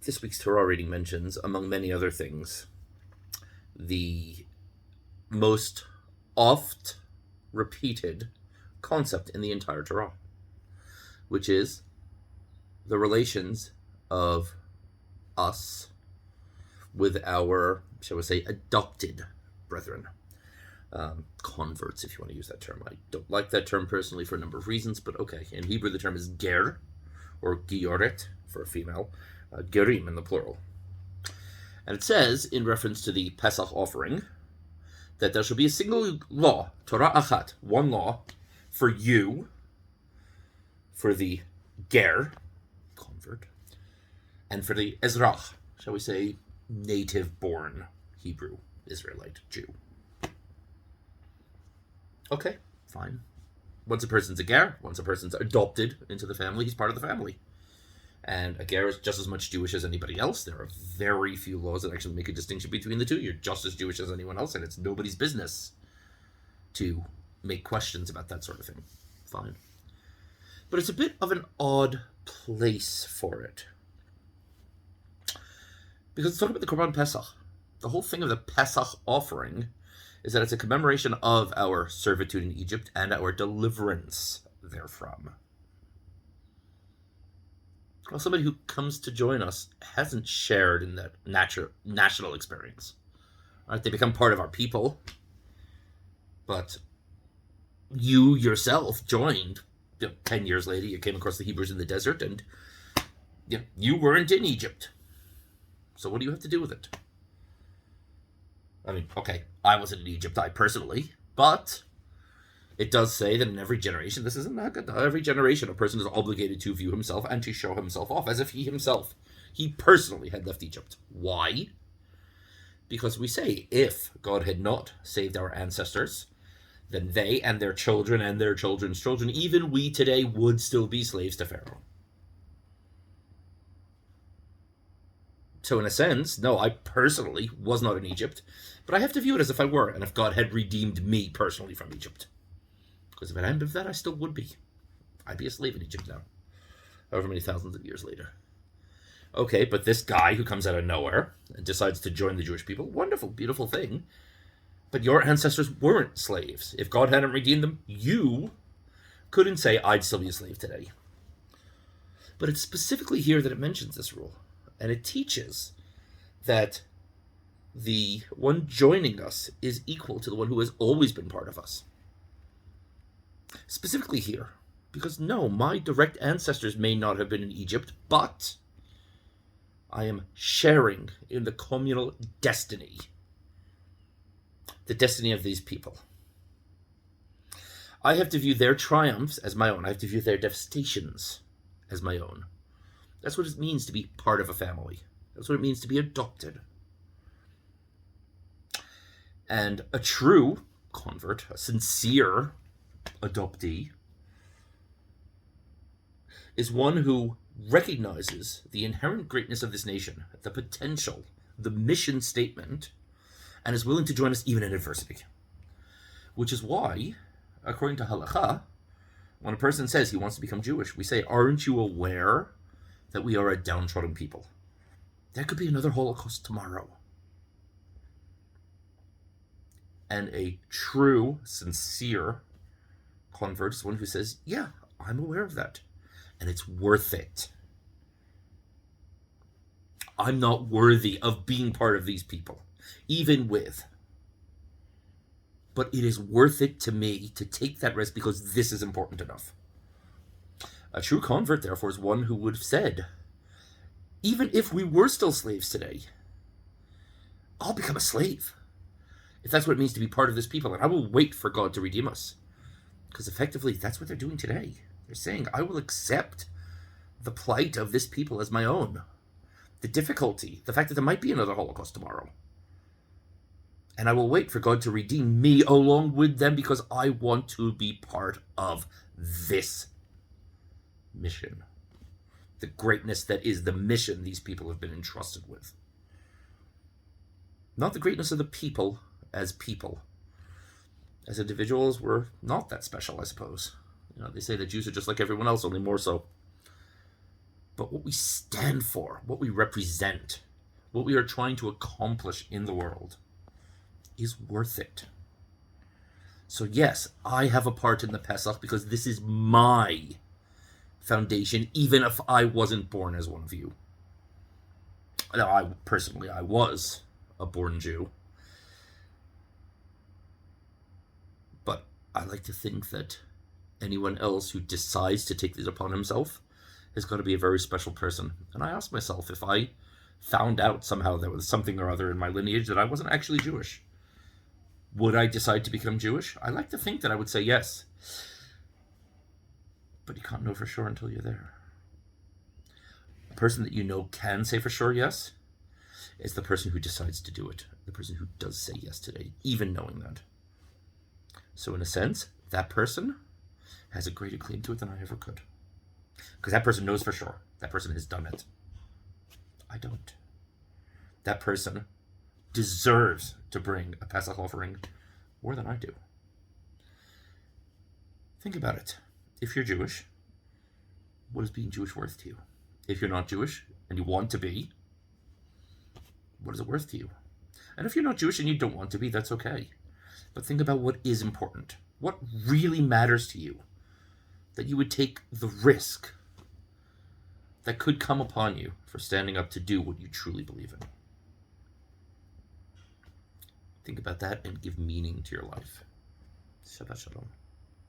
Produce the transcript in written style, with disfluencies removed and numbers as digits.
This week's Torah reading mentions, among many other things, the most oft repeated concept in the entire Torah, which is the relations of us with our, shall we say, adopted brethren. Converts, if you want to use that term. I don't like that term personally for a number of reasons, but okay. In Hebrew, the term is ger, or gioret, for a female, gerim in the plural. And it says, in reference to the Pesach offering, that there shall be a single law, Torah achat, one law, for you, for the ger, convert, and for the ezrach, shall we say, native-born Hebrew, Israelite, Jew. Okay, fine. Once a person's a ger, once a person's adopted into the family, he's part of the family. And a ger is just as much Jewish as anybody else. There are very few laws that actually make a distinction between the two. You're just as Jewish as anyone else, and it's nobody's business to make questions about that sort of thing. Fine. But it's a bit of an odd place for it. Because it's talking about the Korban Pesach. The whole thing of the Pesach offering is that it's a commemoration of our servitude in Egypt and our deliverance therefrom. Well, somebody who comes to join us hasn't shared in that national experience. Right? They become part of our people, but you yourself joined 10 years later. You came across the Hebrews in the desert, and you weren't in Egypt. So what do you have to do with it? I mean, okay, I wasn't in Egypt, I personally, but it does say that in every generation, this isn't that good, every generation a person is obligated to view himself and to show himself off as if he personally had left Egypt. Why? Because we say, if God had not saved our ancestors, then they and their children and their children's children, even we today, would still be slaves to Pharaoh. So in a sense, no, I personally was not in Egypt, but I have to view it as if I were, and if God had redeemed me personally from Egypt. Because if it hadn't been for that, I still would be. I'd be a slave in Egypt now, however many thousands of years later. Okay, but this guy who comes out of nowhere and decides to join the Jewish people, wonderful, beautiful thing. But your ancestors weren't slaves. If God hadn't redeemed them, you couldn't say, I'd still be a slave today. But it's specifically here that it mentions this rule. And it teaches that the one joining us is equal to the one who has always been part of us. Specifically here, because no, my direct ancestors may not have been in Egypt, but I am sharing in the communal destiny, the destiny of these people. I have to view their triumphs as my own. I have to view their devastations as my own. That's what it means to be part of a family. That's what it means to be adopted. And a true convert, a sincere adoptee, is one who recognizes the inherent greatness of this nation, the potential, the mission statement, and is willing to join us even in adversity. Which is why, according to halakha, when a person says he wants to become Jewish, we say, aren't you aware that we are a downtrodden people? There could be another Holocaust tomorrow. And a true, sincere convert is one who says, yeah, I'm aware of that. And it's worth it. I'm not worthy of being part of these people, even with. But it is worth it to me to take that risk because this is important enough. A true convert, therefore, is one who would have said, even if we were still slaves today, I'll become a slave. If that's what it means to be part of this people, and I will wait for God to redeem us. Because effectively, that's what they're doing today. They're saying, I will accept the plight of this people as my own. The difficulty, the fact that there might be another Holocaust tomorrow. And I will wait for God to redeem me along with them because I want to be part of this mission. The greatness that is the mission these people have been entrusted with. Not the greatness of the people. As individuals, we're not that special, I suppose. They say that Jews are just like everyone else, only more so. but what we stand for, what we represent, what we are trying to accomplish in the world is worth it. So yes, I have a part in the Pesach because this is my foundation, even if I wasn't born as one of you. Now, I was a born Jew. But I like to think that anyone else who decides to take this upon himself has got to be a very special person. And I ask myself, if I found out somehow there was something or other in my lineage that I wasn't actually Jewish, would I decide to become Jewish? I like to think that I would say yes. But you can't know for sure until you're there. A person that you know can say for sure yes is the person who decides to do it. The person who does say yes today, even knowing that. So in a sense, that person has a greater claim to it than I ever could. Because that person knows for sure. That person has done it. I don't. That person deserves to bring a Pesach offering more than I do. Think about it. If you're Jewish, what is being Jewish worth to you? If you're not Jewish and you want to be, what is it worth to you? And if you're not Jewish and you don't want to be, that's okay. But think about what is important. What really matters to you? That you would take the risk that could come upon you for standing up to do what you truly believe in. Think about that and give meaning to your life. Shabbat Shalom.